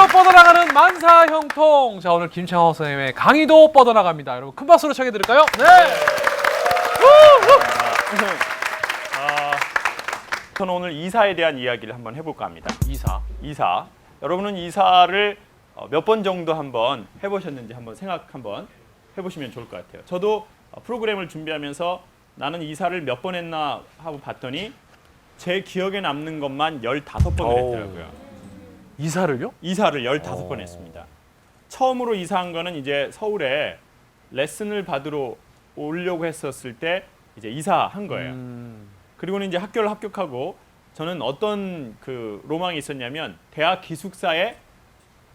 세계로 뻗어나가는 만사 형통. 자, 오늘 김창호 선생님의 강의도 뻗어나갑니다. 여러분 큰 박수로 청해 드릴까요? 네. 저는 오늘 이사에 대한 이야기를 한번 해볼까 합니다. 이사. 여러분은 이사를 몇 번 정도 한번 해보셨는지 한번 생각 한번 해보시면 좋을 것 같아요. 저도 프로그램을 준비하면서 나는 이사를 몇 번 했나 하고 봤더니 제 기억에 남는 것만 15번을 했더라고요. 이사를요? 이사를 15번 했습니다. 처음으로 이사한 거는 이제 서울에 레슨을 받으러 오려고 했었을 때 이제 이사한 거예요. 그리고는 이제 학교를 합격하고 저는 어떤 그 로망이 있었냐면 대학 기숙사에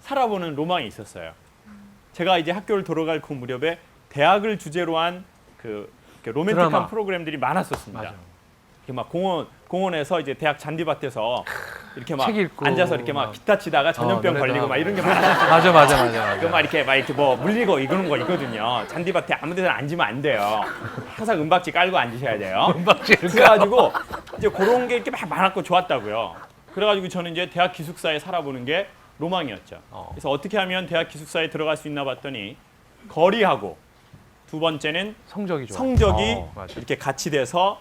살아보는 로망이 있었어요. 제가 이제 학교를 돌아갈 그 무렵에 대학을 주제로 한 그 로맨틱한 드라마. 프로그램들이 많았었습니다. 맞아. 이렇게 막 공원에서 이제 대학 잔디밭에서 이렇게 막 책 읽고 앉아서 이렇게 막 기타 치다가 전염병 노래도 걸리고 하고. 막 이런 게 많았어요. 맞아. 그 막 이렇게 뭐 물리고 이러는 거 있거든요. 잔디밭에 아무데나 앉으면 안 돼요. 항상 은박지 깔고 앉으셔야 돼요. 그래가지고 이제 그런 게 이렇게 막 많았고 좋았다고요. 그래가지고 저는 이제 대학 기숙사에 살아보는 게 로망이었죠. 그래서 어떻게 하면 대학 기숙사에 들어갈 수 있나 봤더니 거리하고 두 번째는 성적이 좋아. 성적이 맞아. 이렇게 같이 돼서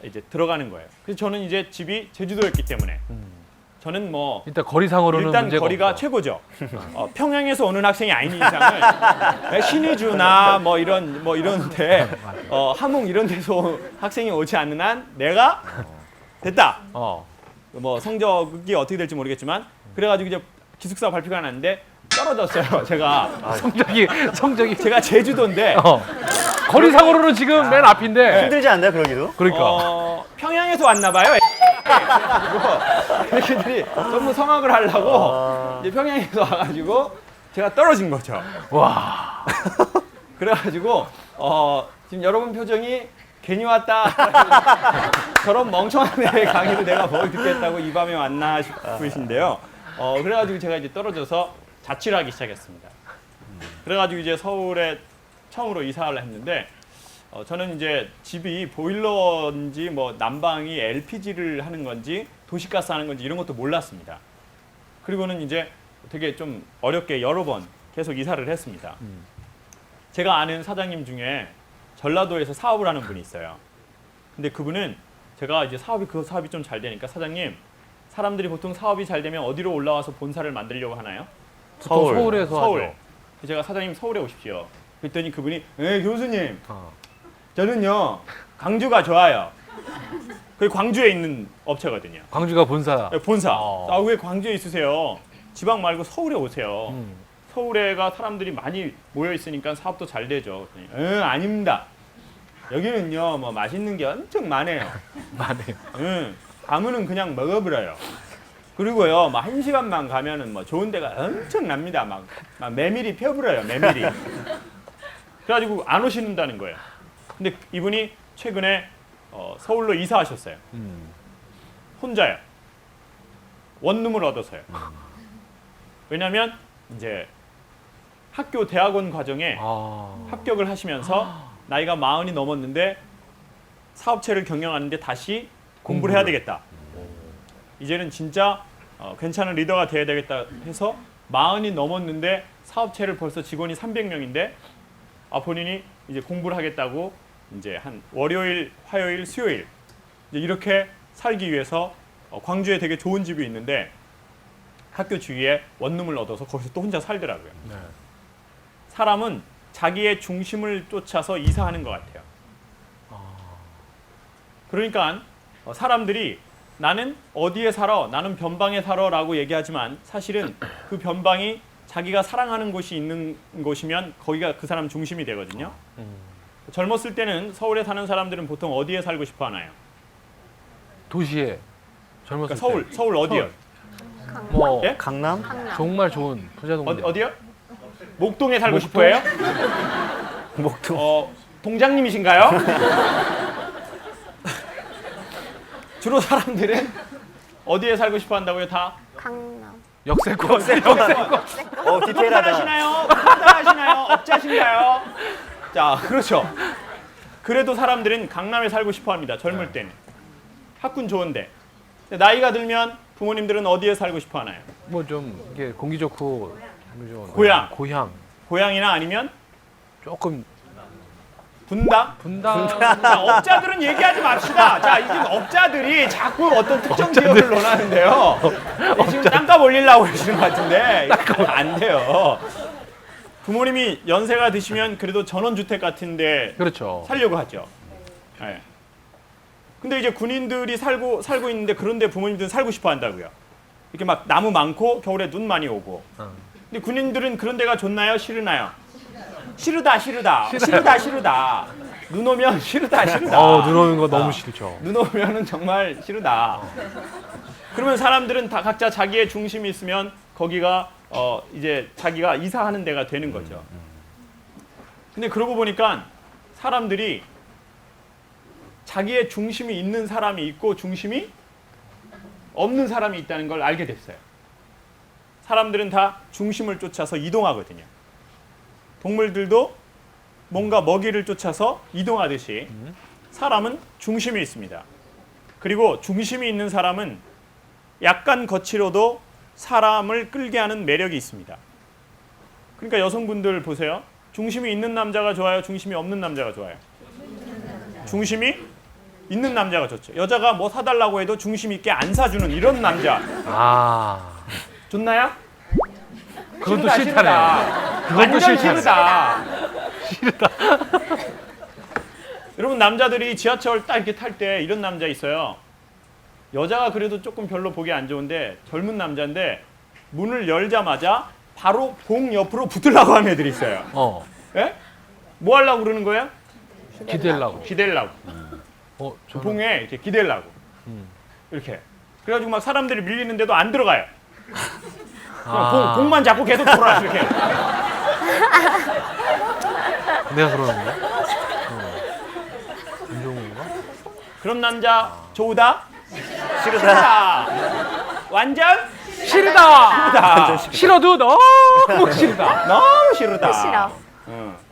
이제 들어가는 거예요. 그래서 저는 이제 집이 제주도였기 때문에 저는 뭐 일단 거리상으로는 일단 문제가 거리가 없어. 최고죠. 평양에서 오는 학생이 아닌 이상은 신의주나 뭐 이런데 함흥 이런 데서 학생이 오지 않는 한 내가 됐다. 뭐 성적이 어떻게 될지 모르겠지만 그래가지고 이제 기숙사 발표가 났는데 떨어졌어요. 제가 성적이 제가 제주도인데 거리상으로는 지금 맨 앞인데. 힘들지 않나요, 그러기도? 그러니까. 평양에서 왔나 봐요. 애들이 너무 성악을 하려고 이제 평양에서 와가지고 제가 떨어진 거죠. 와. 그래가지고 지금 여러분 표정이 괜히 왔다. 저런 멍청한 애의 강의를 내가 뭘 듣겠다고 이 밤에 왔나 싶으신데요. 그래가지고 제가 이제 떨어져서 자취를 하기 시작했습니다. 그래가지고 이제 서울에 처음으로 이사를 했는데 저는 이제 집이 보일러인지 뭐 난방이 LPG를 하는 건지 도시가스 하는 건지 이런 것도 몰랐습니다. 그리고는 이제 되게 좀 어렵게 여러 번 계속 이사를 했습니다. 제가 아는 사장님 중에 전라도에서 사업을 하는 분이 있어요. 근데 그분은 제가 이제 그 사업이 좀 잘 되니까 사장님, 사람들이 보통 사업이 잘 되면 어디로 올라와서 본사를 만들려고 하나요? 서울에서 서울. 하죠. 제가 사장님 서울에 오십시오. 그랬더니 그분이 교수님 저는요 광주가 좋아요. 그 광주에 있는 업체거든요. 광주가 본사. 네, 본사. 왜 광주에 있으세요? 지방 말고 서울에 오세요. 서울에가 사람들이 많이 모여 있으니까 사업도 잘 되죠. 그랬더니, 아닙니다. 여기는요 뭐 맛있는 게 엄청 많아요. 가면은 그냥 먹어버려요. 그리고요, 막 1시간만 가면은 뭐 좋은 데가 엄청납니다. 막 메밀이 펴버려요, 메밀이. 그래가지고 안 오시는다는 거예요. 근데 이분이 최근에 서울로 이사하셨어요. 혼자요. 원룸을 얻어서요. 왜냐면 이제 학교 대학원 과정에 합격을 하시면서 나이가 40이 넘었는데 사업체를 경영하는데 다시 공부를 해야 되겠다. 이제는 진짜 괜찮은 리더가 돼야 되겠다 해서 40이 넘었는데 사업체를 벌써 직원이 300명인데 본인이 이제 공부를 하겠다고 이제 한 월요일, 화요일, 수요일 이제 이렇게 살기 위해서 광주에 되게 좋은 집이 있는데 학교 주위에 원룸을 얻어서 거기서 또 혼자 살더라고요. 네. 사람은 자기의 중심을 쫓아서 이사하는 것 같아요. 그러니까 사람들이 나는 어디에 살아? 나는 변방에 살아 라고 얘기하지만 사실은 그 변방이 자기가 사랑하는 곳이 있는 곳이면 거기가 그 사람 중심이 되거든요. 젊었을 때는 서울에 사는 사람들은 보통 어디에 살고 싶어 하나요? 도시에 젊었을 그러니까 때. 서울 어디요? 뭐 예? 강남? 정말 좋은 부자 동네. 어디요? 목동에 살고 싶어 해요? 목동. 동장님이신가요? 주로 사람들은 어디에 살고 싶어 한다고요? 다? 강남. 역세권. 디테일하다. 하시나요? 하시나요? 업자신가요? 자, 그렇죠. 그래도 사람들은 강남에 살고 싶어 합니다. 젊을 때는. 학군 좋은데. 나이가 들면 부모님들은 어디에 살고 싶어 하나요? 뭐 좀 이게 공기 좋고 좀 고향. 고향 고향이나 아니면 조금 분당? 분당 자, 업자들은 얘기하지 맙시다. 자, 이게 업자들이 자꾸 어떤 특정 지역을 논하는데요. 지금 땅값 올리려고 하시는 것 같은데 안 돼요. 부모님이 연세가 드시면 그래도 전원주택 같은데 그렇죠. 살려고 하죠. 네. 근데 이제 군인들이 살고 있는데 그런데 부모님들은 살고 싶어 한다고요. 이렇게 막 나무 많고 겨울에 눈 많이 오고. 근데 군인들은 그런 데가 좋나요? 싫으나요? 싫으다. 눈 오면 싫으다. 눈 오는 거 너무 싫죠. 눈 오면은 정말 싫으다. 그러면 사람들은 다 각자 자기의 중심이 있으면 거기가 이제 자기가 이사하는 데가 되는 거죠. 근데 그러고 보니까 사람들이 자기의 중심이 있는 사람이 있고 중심이 없는 사람이 있다는 걸 알게 됐어요. 사람들은 다 중심을 쫓아서 이동하거든요. 동물들도 뭔가 먹이를 쫓아서 이동하듯이 사람은 중심이 있습니다. 그리고 중심이 있는 사람은 약간 거칠어도 사람을 끌게 하는 매력이 있습니다. 그러니까 여성분들 보세요. 중심이 있는 남자가 좋아요? 중심이 없는 남자가 좋아요? 중심이 있는 남자가 좋죠. 여자가 뭐 사달라고 해도 중심 있게 안 사주는 이런 남자. 좋나요? 그것도 싫다, 싫다네. 그것도 완전 싫다네. 싫다. 여러분 남자들이 지하철 딱 이렇게 탈 때 이런 남자 있어요. 여자가 그래도 조금 별로 보기 안 좋은데 젊은 남자인데 문을 열자마자 바로 봉 옆으로 붙으려고 하는 애들이 있어요. 예? 뭐 하려고 그러는 거예요? 기대려고. 기대려고. 저는 봉에 이렇게 기대려고. 이렇게. 그래가지고 막 사람들이 밀리는데도 안 들어가요. 그냥 봉만 잡고 계속 돌아 이렇게. 내가 그러는데? 안 좋은 건가? 그런 남자 좋다? 싫다. 완전 싫다. 싫어도 너무 싫다. 너무 싫다. 싫어.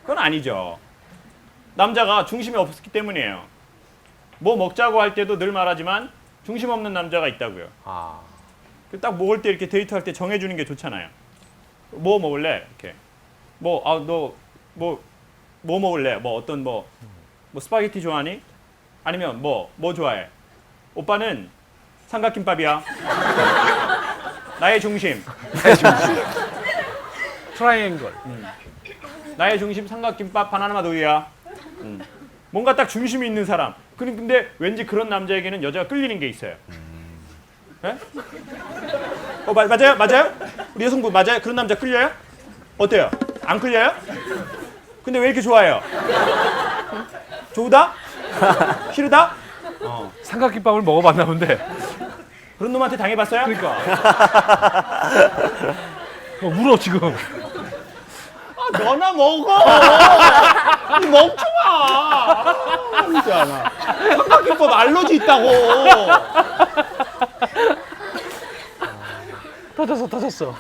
그건 아니죠. 남자가 중심이 없기 때문이에요. 뭐 먹자고 할 때도 늘 말하지만 중심 없는 남자가 있다고요. 딱 먹을 때 이렇게 데이트할 때 정해주는 게 좋잖아요. 뭐 먹을래? 이렇게. 너 뭐 먹을래? 뭐 어떤 뭐 스파게티 좋아하니? 아니면 뭐 좋아해? 오빠는 삼각김밥이야. 나의 중심. 트라이앵글. 나의 중심 삼각김밥 바나나 우유야. 뭔가 딱 중심이 있는 사람. 근데 왠지 그런 남자에게는 여자가 끌리는 게 있어요. 네? 맞아요? 우리 여성분 맞아요? 그런 남자 끌려요? 어때요? 안 끌려요? 근데 왜 이렇게 좋아해요? 좋다? 싫다? 삼각김밥을 먹어봤나 본데. 그런 놈한테 당해봤어요? 그러니까. 울어 지금. 너나 먹어. 먹지 마. 진짜 삼각김밥 알러지 있다고. 터졌어.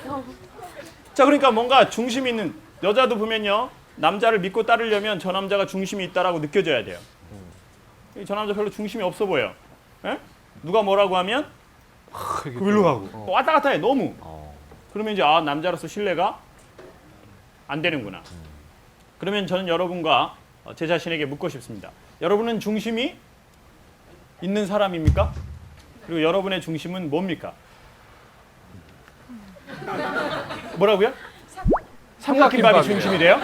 자, 그러니까 뭔가 중심 있는 여자도 보면요. 남자를 믿고 따르려면 저 남자가 중심이 있다라고 느껴져야 돼요. 저 남자 별로 중심이 없어 보여. 에? 누가 뭐라고 하면 일로 가고 왔다 갔다 해 너무. 그러면 이제 남자로서 신뢰가 안 되는구나. 그러면 저는 여러분과 제 자신에게 묻고 싶습니다. 여러분은 중심이 있는 사람입니까? 그리고 여러분의 중심은 뭡니까? 뭐라고요? 삼각김밥이 중심이래요?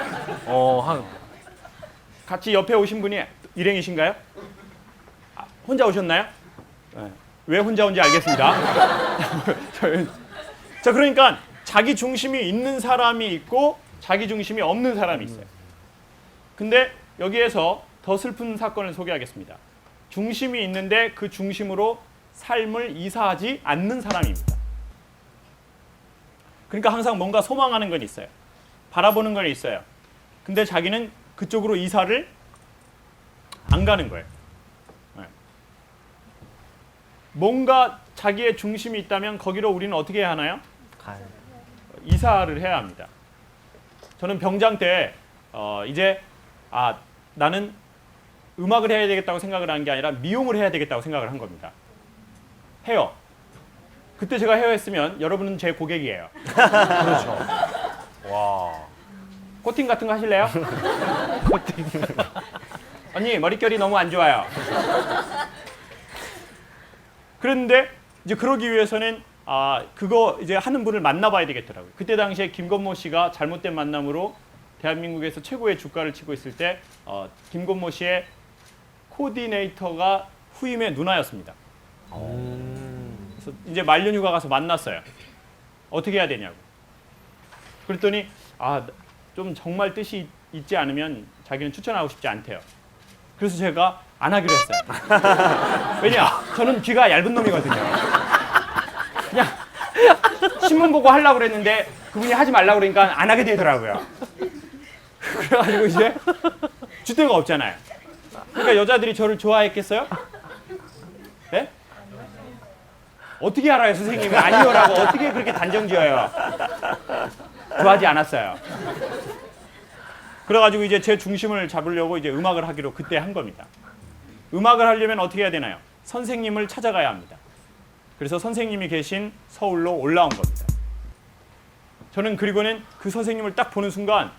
같이 옆에 오신 분이 일행이신가요? 혼자 오셨나요? 네. 왜 혼자 온지 알겠습니다. 자, 그러니까 자기 중심이 있는 사람이 있고 자기 중심이 없는 사람이 있어요. 근데 여기에서 더 슬픈 사건을 소개하겠습니다. 중심이 있는데 그 중심으로 삶을 이사하지 않는 사람입니다. 그러니까 항상 뭔가 소망하는 건 있어요. 바라보는 건 있어요. 근데 자기는 그쪽으로 이사를 안 가는 거예요. 네. 뭔가 자기의 중심이 있다면 거기로 우리는 어떻게 해야 하나요? 이사를 해야 합니다. 저는 병장 때 이제 나는 음악을 해야 되겠다고 생각을 하는 게 아니라 미용을 해야 되겠다고 생각을 한 겁니다. 헤어. 그때 제가 헤어했으면 여러분은 제 고객이에요. 그렇죠. 와. 코팅 같은 거 하실래요? 코팅. 언니 머릿결이 너무 안 좋아요. 그런데 이제 그러기 위해서는 그거 이제 하는 분을 만나봐야 되겠더라고요. 그때 당시에 김건모 씨가 잘못된 만남으로 대한민국에서 최고의 주가를 치고 있을 때 김건모 씨의 코디네이터가 후임의 누나였습니다. 그래서 이제 만료휴가 가서 만났어요. 어떻게 해야 되냐고. 그랬더니 좀 정말 뜻이 있지 않으면 자기는 추천하고 싶지 않대요. 그래서 제가 안 하기로 했어요. 왜냐? 저는 귀가 얇은 놈이거든요. 그냥 신문 보고 하려고 그랬는데 그분이 하지 말라고 그러니까 안 하게 되더라고요. 그래가지고 이제 줏대가 없잖아요. 그러니까 여자들이 저를 좋아했겠어요? 네? 어떻게 알아요, 선생님이? 아니요라고 어떻게 그렇게 단정 지어요? 좋아하지 않았어요. 그래가지고 이제 제 중심을 잡으려고 이제 음악을 하기로 그때 한 겁니다. 음악을 하려면 어떻게 해야 되나요? 선생님을 찾아가야 합니다. 그래서 선생님이 계신 서울로 올라온 겁니다. 저는 그리고는 그 선생님을 딱 보는 순간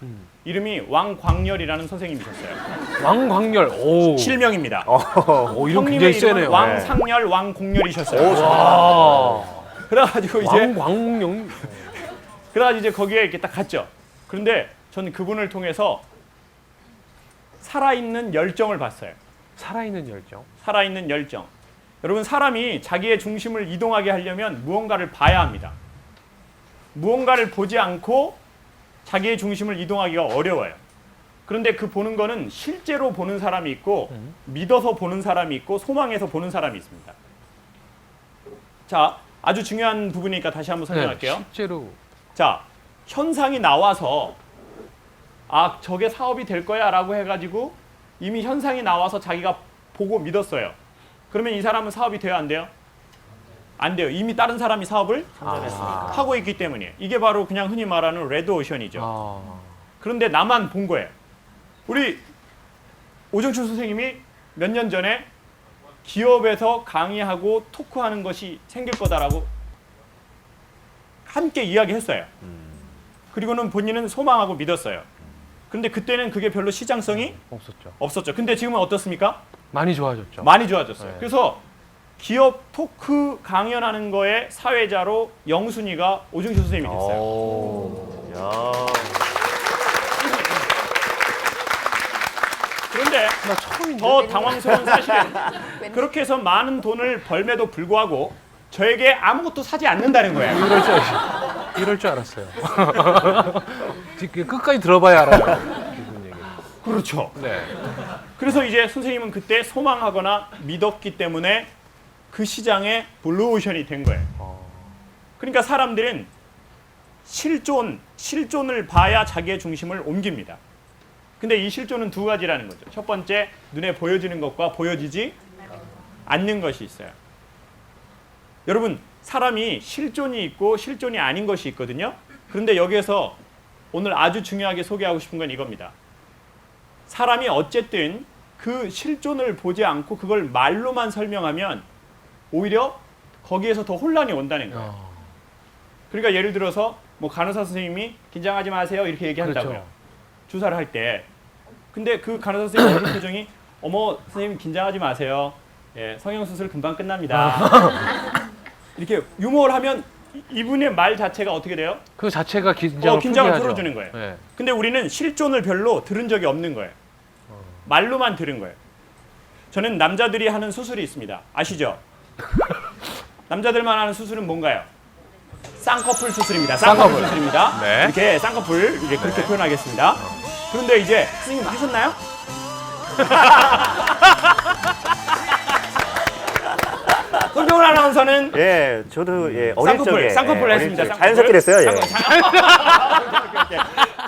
이름이 왕광열이라는 선생님이셨어요. 왕광열. 오. 실명입니다. 오, 이름 형님의 굉장히 이름은 세네요. 왕상열, 왕공열이셨어요. 와. 그래가지고 이제 왕광용. 그래가지고 이제 거기에 이렇게 딱 갔죠. 그런데 저는 그분을 통해서 살아있는 열정을 봤어요. 살아있는 열정. 살아있는 열정. 여러분, 사람이 자기의 중심을 이동하게 하려면 무언가를 봐야 합니다. 무언가를 보지 않고 자기의 중심을 이동하기가 어려워요. 그런데 그 보는 거는 실제로 보는 사람이 있고 믿어서 보는 사람이 있고 소망해서 보는 사람이 있습니다. 자, 아주 중요한 부분이니까 다시 한번 설명할게요. 네, 실제로. 자, 현상이 나와서 저게 사업이 될 거야 라고 해가지고 이미 현상이 나와서 자기가 보고 믿었어요. 그러면 이 사람은 사업이 돼요, 안 돼요? 안 돼요. 이미 다른 사람이 사업을 하고 있기 때문이에요. 이게 바로 그냥 흔히 말하는 레드오션이죠. 그런데 나만 본 거예요. 우리 오정춘 선생님이 몇 년 전에 기업에서 강의하고 토크하는 것이 생길 거다라고 함께 이야기했어요. 그리고는 본인은 소망하고 믿었어요. 근데 그때는 그게 별로 시장성이 없었죠. 근데 지금은 어떻습니까? 많이 좋아졌죠. 많이 좋아졌어요. 네. 그래서 기업 토크 강연하는 거에 사회자로 영순이가 오정춘 선생님이 됐어요. 오. 야. 그런데 나 처음인데. 더 당황스러운 사실은 그렇게 해서 많은 돈을 벌매도 불구하고 저에게 아무것도 사지 않는다는 거예요. 이럴 줄 알았어요. 끝까지 들어봐야 알아요. 무슨 얘기. 그렇죠. 네. 그래서 이제 선생님은 그때 소망하거나 믿었기 때문에 그 시장에 블루오션이 된 거예요. 그러니까 사람들은 실존을 봐야 자기의 중심을 옮깁니다. 근데 이 실존은 두 가지라는 거죠. 첫 번째, 눈에 보여지는 것과 보여지지 않는 것이 있어요. 여러분, 사람이 실존이 있고 실존이 아닌 것이 있거든요. 그런데 여기에서 오늘 아주 중요하게 소개하고 싶은 건 이겁니다. 사람이 어쨌든 그 실존을 보지 않고 그걸 말로만 설명하면 오히려 거기에서 더 혼란이 온다는 거예요. 그러니까 예를 들어서 뭐 간호사 선생님이 긴장하지 마세요 이렇게 얘기한다고요. 그렇죠. 주사를 할 때. 근데 그 간호사 선생님 얼굴 표정이 어머 선생님 긴장하지 마세요. 예, 성형수술 금방 끝납니다. 이렇게 유머를 하면 이분의 말 자체가 어떻게 돼요? 그 자체가 긴장을 풀어주는 거예요. 네. 근데 우리는 실존을 별로 들은 적이 없는 거예요. 말로만 들은 거예요. 저는 남자들이 하는 수술이 있습니다. 아시죠? 남자들만 하는 수술은 뭔가요? 쌍꺼풀 수술입니다. 쌍꺼풀 수술입니다. 네. 이렇게 쌍꺼풀 이제 그렇게 표현하겠습니다. 그런데 이제 선생님 하셨나요? 손정은 아나운서는 예, 저도 어릴 적에 쌍꺼풀 했습니다. 적에 자연스럽게 됐어요. 예.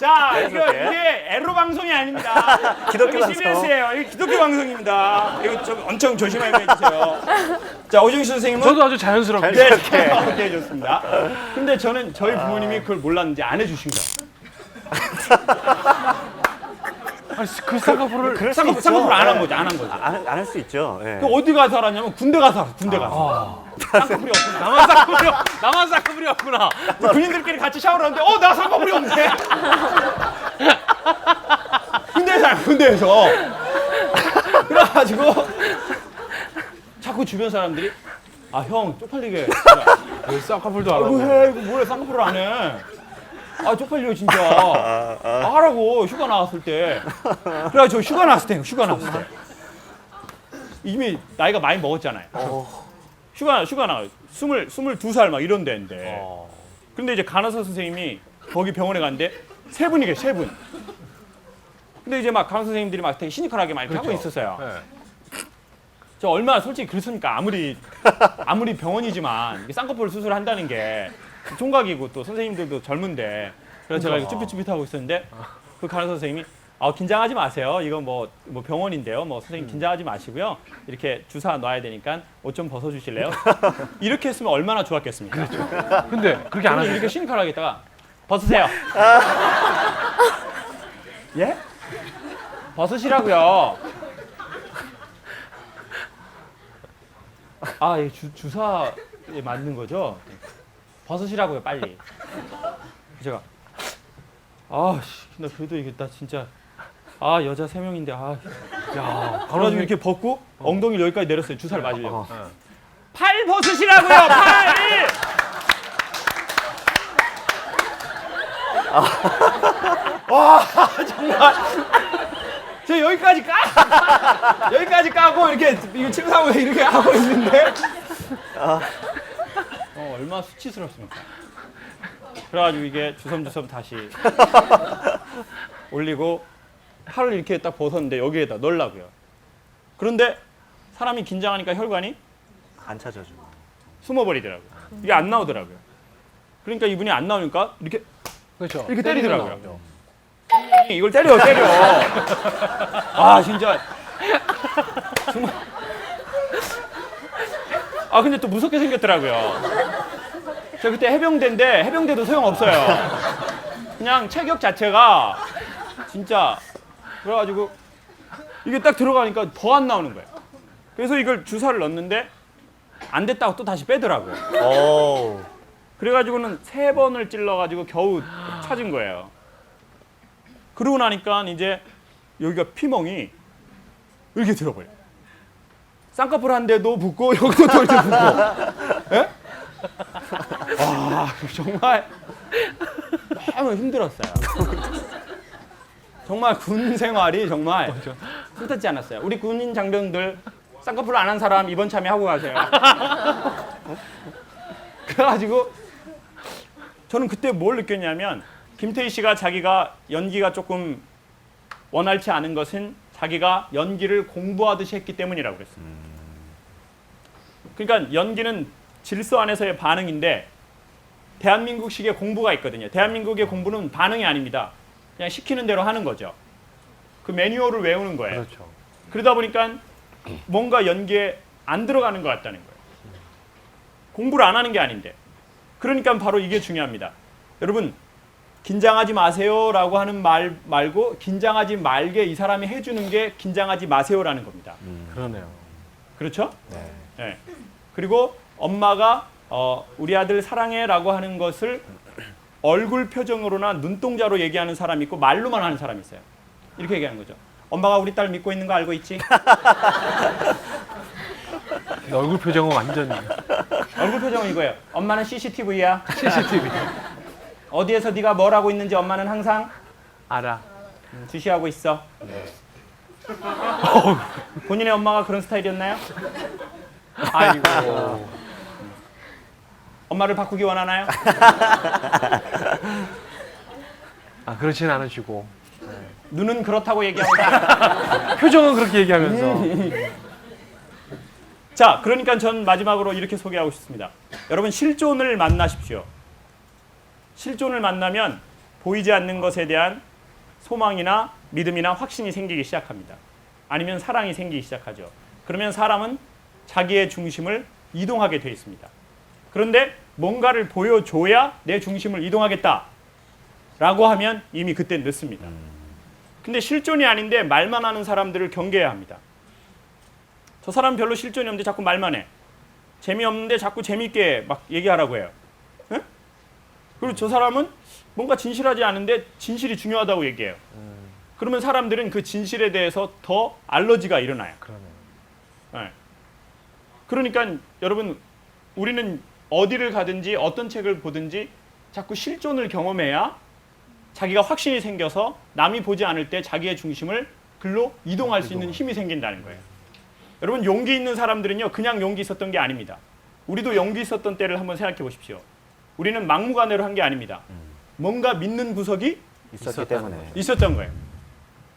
자, 이게 에로 방송이 아닙니다. 기독교 여기 방송. CBS예요. 이게 기독교 방송입니다. 이거 좀 엄청 조심하게 해주세요. 자, 오정희 선생님은 저도 아주 자연스럽게. 네, 오케이, 좋습니다. 근데 저는 저희 부모님이 그걸 몰랐는지 안 해주신 거예요. 아니, 그 쌍꺼풀을 그럴 수 있죠. 쌍꺼풀 안 한 거죠, 안 한 거죠. 안 할 수 있죠. 예. 그 어디 가서 알았냐면 군대 가서 알았어, 군대 가서. 쌍꺼풀이 없구나. 나만 쌍꺼풀이 없구나. 군인들끼리 같이 샤워를 하는데 나 쌍꺼풀이 없네. 군대에서. 그래가지고 자꾸 주변 사람들이 형 쪽팔리게 왜 쌍꺼풀도 안 아이고 하고. 해 이거 뭐야 쌍꺼풀을 안 해. 쪽팔려 진짜. 하라고 휴가 나왔을 때. 그래 저 휴가 나왔을 때 이미 나이가 많이 먹었잖아요. 휴가 나가 22살 막 이런 데인데. 근데 이제 간호사 선생님이 거기 병원에 갔는데 세 분이 계세요, 세 분. 근데 이제 막 간호사 선생님들이 막 되게 시니컬하게 막 이렇게 하고 있었어요. 네. 저 얼마나 솔직히 그렇습니까? 아무리 병원이지만 이게 쌍꺼풀 수술한다는 게 총각이고 또 선생님들도 젊은데 그래서 제가 이렇게 쭈삣쭈삣하고 있었는데 그 간호사 선생님이 긴장하지 마세요. 이건 뭐 병원인데요. 뭐 선생님 긴장하지 마시고요. 이렇게 주사 놔야 되니까 옷 좀 벗어주실래요? 이렇게 했으면 얼마나 좋았겠습니까? 그렇죠. 근데 그렇게 안 하죠. 이렇게 시니컬하게 있다가 벗으세요. 예? 벗으시라고요. 예, 주사에 맞는 거죠? 벗으시라고요, 빨리. 제가 나 그래도 이게 나 진짜 여자 3명인데 야, 그래가지고 이렇게 벗고 엉덩이를 여기까지 내렸어요. 주사를 맞으려고. 팔 벗으시라고요, 팔! 정말. 저 여기까지 까고 이렇게 침상을 이렇게 하고 있는데 얼마나 수치스럽습니까? 그래가지고 이게 주섬주섬 다시 올리고 팔을 이렇게 딱 벗었는데 여기에다 넣으려고요. 그런데 사람이 긴장하니까 혈관이 안 찾아줘. 숨어버리더라고요. 이게 안 나오더라고요. 그러니까 이분이 안 나오니까 이렇게 그렇죠. 이렇게 때리더라고요. 나오죠. 이걸 때려. 진짜. 정말. 근데 또 무섭게 생겼더라고요. 제가 그때 해병대인데 해병대도 소용없어요. 그냥 체격 자체가 진짜 그래가지고 이게 딱 들어가니까 더 안 나오는 거예요. 그래서 이걸 주사를 넣었는데 안 됐다고 또 다시 빼더라고요. 그래가지고는 3번을 찔러가지고 겨우 찾은 거예요. 그러고 나니까 이제 여기가 피멍이 이렇게 들어버려요. 쌍꺼풀 한 대도 붓고 여기도 또 이렇게 붓고. 예? 정말 너무 힘들었어요. 정말 군 생활이 정말 흠tap지 않았어요. 우리 군인 장병들 쌍꺼풀 안 한 사람 이번 참에 하고 가세요. 그래가지고 저는 그때 뭘 느꼈냐면 김태희 씨가 자기가 연기가 조금 원활치 않은 것은 자기가 연기를 공부하듯이 했기 때문이라고 그랬어요. 그러니까 연기는 질서 안에서의 반응인데 대한민국식의 공부가 있거든요. 대한민국의 공부는 반응이 아닙니다. 그냥 시키는 대로 하는 거죠. 그 매뉴얼을 외우는 거예요. 그렇죠. 그러다 보니까 뭔가 연기에 안 들어가는 것 같다는 거예요. 공부를 안 하는 게 아닌데. 그러니까 바로 이게 중요합니다. 여러분 긴장하지 마세요라고 하는 말 말고 긴장하지 말게 이 사람이 해주는 게 긴장하지 마세요라는 겁니다. 그러네요. 그렇죠? 네. 그리고 엄마가 우리 아들 사랑해라고 하는 것을 얼굴 표정으로나 눈동자로 얘기하는 사람이 있고 말로만 하는 사람이 있어요. 이렇게 얘기하는 거죠. 엄마가 우리 딸 믿고 있는 거 알고 있지? 얼굴 표정은 완전히 얼굴 표정은 이거예요. 엄마는 CCTV야. CCTV. 어디에서 네가 뭘 하고 있는지 엄마는 항상 알아. 주시하고 있어. 본인의 엄마가 그런 스타일이었나요? 아이고. 엄마를 바꾸기 원하나요? 그렇진 않으시고. 눈은 그렇다고 얘기합니다. 표정은 그렇게 얘기하면서. 자, 그러니까 전 마지막으로 이렇게 소개하고 싶습니다. 여러분 실존을 만나십시오. 실존을 만나면 보이지 않는 것에 대한 소망이나 믿음이나 확신이 생기기 시작합니다. 아니면 사랑이 생기기 시작하죠. 그러면 사람은 자기의 중심을 이동하게 돼 있습니다. 그런데 뭔가를 보여줘야 내 중심을 이동하겠다 라고 하면 이미 그때 늦습니다. 근데 실존이 아닌데 말만 하는 사람들을 경계해야 합니다. 저 사람 별로 실존이 없는데 자꾸 말만 해. 재미없는데 자꾸 재미있게 막 얘기하라고 해요. 예? 그리고 저 사람은 뭔가 진실하지 않은데 진실이 중요하다고 얘기해요. 그러면 사람들은 그 진실에 대해서 더 알러지가 일어나요. 그러네요. 예. 그러니까 여러분 우리는 어디를 가든지 어떤 책을 보든지 자꾸 실존을 경험해야 자기가 확신이 생겨서 남이 보지 않을 때 자기의 중심을 글로 이동할 수 있는 힘이 생긴다는 거예요. 여러분 용기 있는 사람들은요 그냥 용기 있었던 게 아닙니다. 우리도 용기 있었던 때를 한번 생각해 보십시오. 우리는 막무가내로 한 게 아닙니다. 뭔가 믿는 구석이 있었기 때문에. 있었던 거예요.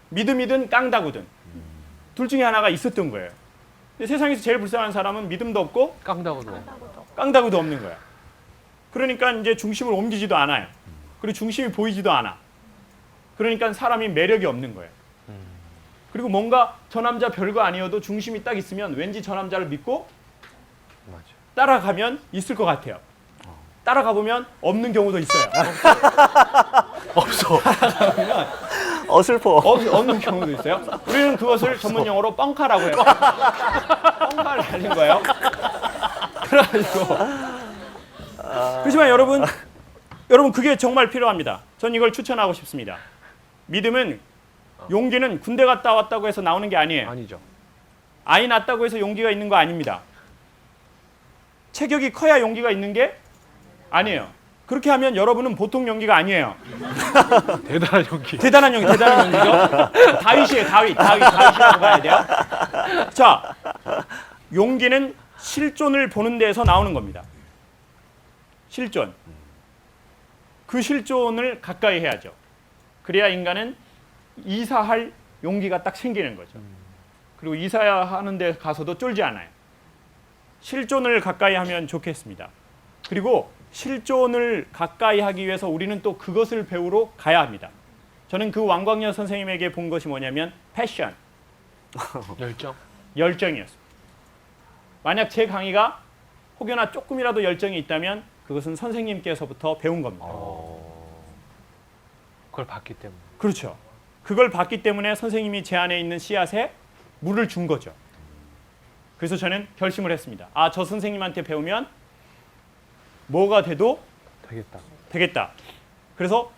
믿음이든 깡다구든 둘 중에 하나가 있었던 거예요. 근데 세상에서 제일 불쌍한 사람은 믿음도 없고 깡다구도. 깡다구도 없는 거야. 그러니까 이제 중심을 옮기지도 않아요. 그리고 중심이 보이지도 않아. 그러니까 사람이 매력이 없는 거예요. 그리고 뭔가 저 남자 별거 아니어도 중심이 딱 있으면 왠지 저 남자를 믿고 맞아. 따라가면 있을 것 같아요. 따라가 보면 없는 경우도 있어요. 없어. 슬퍼. 없는 경우도 있어요. 우리는 그것을 전문 용어로 뻥카라고 해요. 뻥카를 달린 거예요. 그래가지고 그렇지만 여러분 그게 정말 필요합니다. 전 이걸 추천하고 싶습니다. 믿음은 용기는 군대 갔다 왔다고 해서 나오는 게 아니에요. 아니죠. 아이 낳았다고 해서 용기가 있는 거 아닙니다. 체격이 커야 용기가 있는 게 아니에요. 그렇게 하면 여러분은 보통 용기가 아니에요. 대단한 용기. 대단한 용기죠. 다윗이에요. 다윗이라고 봐야 돼요. 자, 용기는 실존을 보는 데에서 나오는 겁니다. 실존. 그 실존을 가까이 해야죠. 그래야 인간은 이사할 용기가 딱 생기는 거죠. 그리고 이사하는 데 가서도 쫄지 않아요. 실존을 가까이 하면 좋겠습니다. 그리고 실존을 가까이 하기 위해서 우리는 또 그것을 배우러 가야 합니다. 저는 그 왕광여 선생님에게 본 것이 뭐냐면 패션, 열정. 열정이었습니다. 만약 제 강의가 혹여나 조금이라도 열정이 있다면 그것은 선생님께서부터 배운 겁니다. 그걸 봤기 때문에. 그렇죠. 그걸 봤기 때문에 선생님이 제 안에 있는 씨앗에 물을 준 거죠. 그래서 저는 결심을 했습니다. 아, 저 선생님한테 배우면 뭐가 돼도 되겠다. 그래서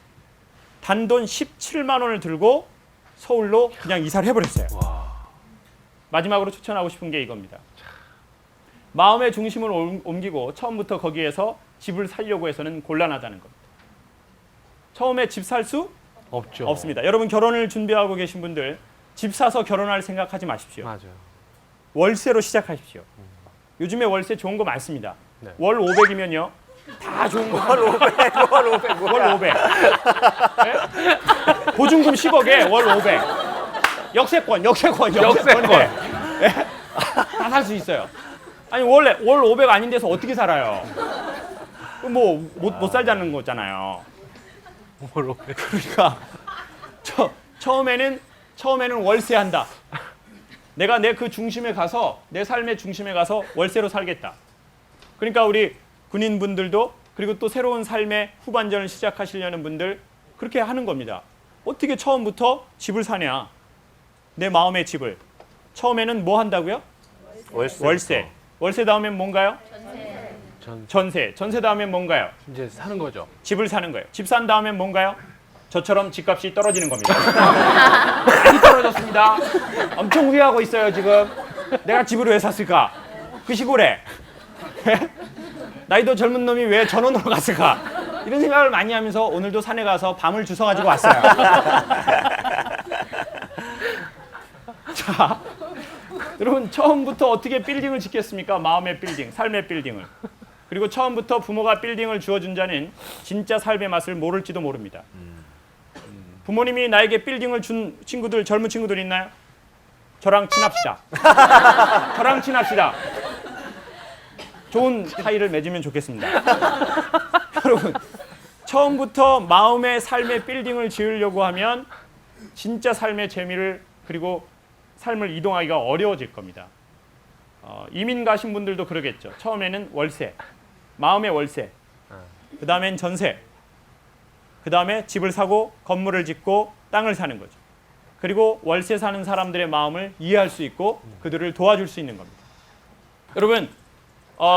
단돈 17만 원을 들고 서울로 그냥 이사를 해버렸어요. 마지막으로 추천하고 싶은 게 이겁니다. 마음의 중심을 옮기고 처음부터 거기에서 집을 살려고 해서는 곤란하다는 겁니다. 처음에 집 살 수 없죠. 없습니다. 여러분 결혼을 준비하고 계신 분들 집 사서 결혼할 생각하지 마십시오. 맞아요. 월세로 시작하십시오. 요즘에 월세 좋은 거 많습니다. 네. 월 500이면요. 다 좋은 거. 월 500. 네? 보증금 10억에 월 500. 역세권. 다 살 수 있어요. 아니 원래 월 500 아닌 데서 어떻게 살아요? 뭐 못 살자는 거잖아요. 그러니까 처음에는 월세한다. 내가 내 그 중심에 가서 내 삶의 중심에 가서 월세로 살겠다. 그러니까 우리 군인분들도 그리고 또 새로운 삶의 후반전을 시작하시려는 분들 그렇게 하는 겁니다. 어떻게 처음부터 집을 사냐? 내 마음의 집을. 처음에는 뭐 한다고요? 월세. 월세 다음엔 뭔가요? 전세. 전세 다음엔 뭔가요? 이제 사는 거죠. 집을 사는 거예요. 집 산 다음엔 뭔가요? 저처럼 집값이 떨어지는 겁니다. 많이 떨어졌습니다. 엄청 후회하고 있어요 지금. 내가 집을 왜 샀을까? 그 시골에. 나이도 젊은 놈이 왜 전원으로 갔을까? 이런 생각을 많이 하면서 오늘도 산에 가서 밤을 주워가지고 왔어요. 자, 여러분 처음부터 어떻게 빌딩을 짓겠습니까? 마음의 빌딩, 삶의 빌딩을. 그리고 처음부터 부모가 빌딩을 주어준 자는 진짜 삶의 맛을 모를지도 모릅니다. 부모님이 나에게 빌딩을 준 친구들, 젊은 친구들 있나요? 저랑 친합시다. 저랑 친합시다. 좋은 사이를 맺으면 좋겠습니다. 여러분, 처음부터 마음의 삶의 빌딩을 지으려고 하면 진짜 삶의 재미를 그리고 삶을 이동하기가 어려워질 겁니다. 이민 가신 분들도 그러겠죠. 처음에는 월세, 마음의 월세, 그 다음엔 전세, 그 다음에 집을 사고 건물을 짓고 땅을 사는 거죠. 그리고 월세 사는 사람들의 마음을 이해할 수 있고 그들을 도와줄 수 있는 겁니다. 여러분,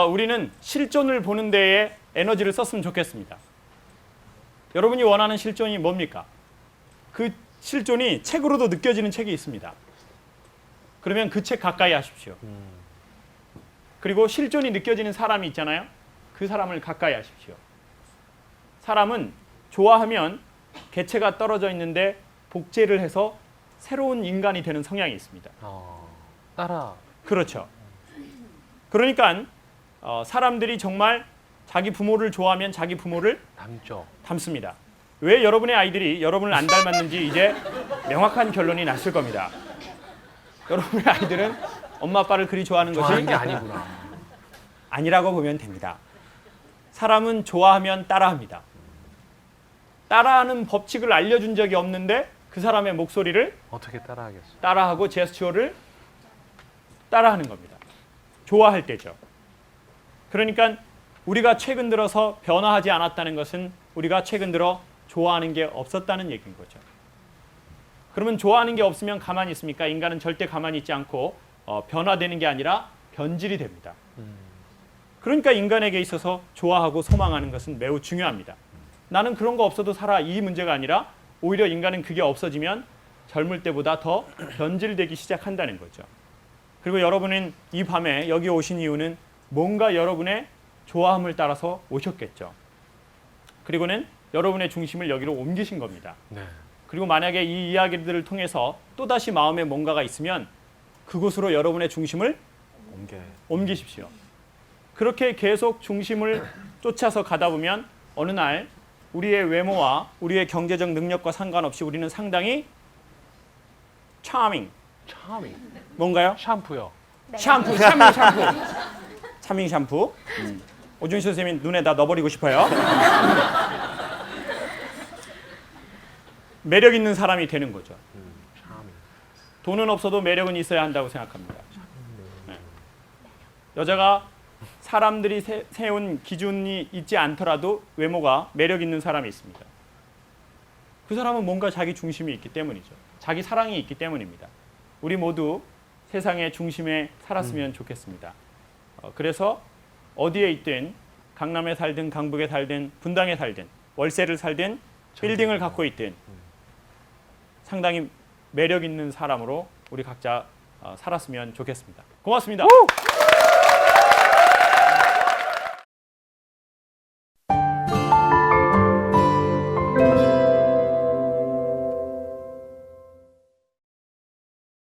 우리는 실존을 보는 데에 에너지를 썼으면 좋겠습니다. 여러분이 원하는 실존이 뭡니까? 그 실존이 책으로도 느껴지는 책이 있습니다. 그러면 그 책 가까이 하십시오. 그리고 실존이 느껴지는 사람이 있잖아요. 그 사람을 가까이 하십시오. 사람은 좋아하면 개체가 떨어져 있는데 복제를 해서 새로운 인간이 되는 성향이 있습니다. 따라. 그렇죠. 그러니까 사람들이 정말 자기 부모를 좋아하면 자기 부모를 닮죠. 닮습니다. 왜 여러분의 아이들이 여러분을 안 닮았는지 이제 명확한 결론이 났을 겁니다. 여러분의 아이들은 엄마 아빠를 그리 좋아하는 것이 좋아하는 게 아니구나. 아니라고 보면 됩니다. 사람은 좋아하면 따라합니다. 따라하는 법칙을 알려준 적이 없는데 그 사람의 목소리를 어떻게 따라하겠어? 따라하고 제스처를 따라하는 겁니다. 좋아할 때죠. 그러니까 우리가 최근 들어서 변화하지 않았다는 것은 우리가 최근 들어 좋아하는 게 없었다는 얘기인 거죠. 그러면 좋아하는 게 없으면 가만히 있습니까? 인간은 절대 가만히 있지 않고 변화되는 게 아니라 변질이 됩니다. 그러니까 인간에게 있어서 좋아하고 소망하는 것은 매우 중요합니다. 나는 그런 거 없어도 살아, 이 문제가 아니라 오히려 인간은 그게 없어지면 젊을 때보다 더 변질되기 시작한다는 거죠. 그리고 여러분은 이 밤에 여기 오신 이유는 뭔가 여러분의 좋아함을 따라서 오셨겠죠. 그리고는 여러분의 중심을 여기로 옮기신 겁니다. 네. 그리고 만약에 이 이야기들을 통해서 또다시 마음에 뭔가가 있으면 그곳으로 여러분의 중심을 옮기십시오. 그렇게 계속 중심을 쫓아서 가다 보면 어느 날 우리의 외모와 우리의 경제적 능력과 상관없이 우리는 상당히 차밍. 뭔가요? 샴푸요. 샴푸. 차밍 샴푸. 오준희 선생님 눈에다 넣어버리고 싶어요. 매력 있는 사람이 되는 거죠. 돈은 없어도 매력은 있어야 한다고 생각합니다. 네. 여자가 사람들이 세운 기준이 있지 않더라도 외모가 매력 있는 사람이 있습니다. 그 사람은 뭔가 자기 중심이 있기 때문이죠. 자기 사랑이 있기 때문입니다. 우리 모두 세상의 중심에 살았으면 좋겠습니다. 그래서 어디에 있든 강남에 살든 강북에 살든 분당에 살든 월세를 살든 빌딩을 갖고 있든 상당히 매력 있는 사람으로 우리 각자 살았으면 좋겠습니다. 고맙습니다.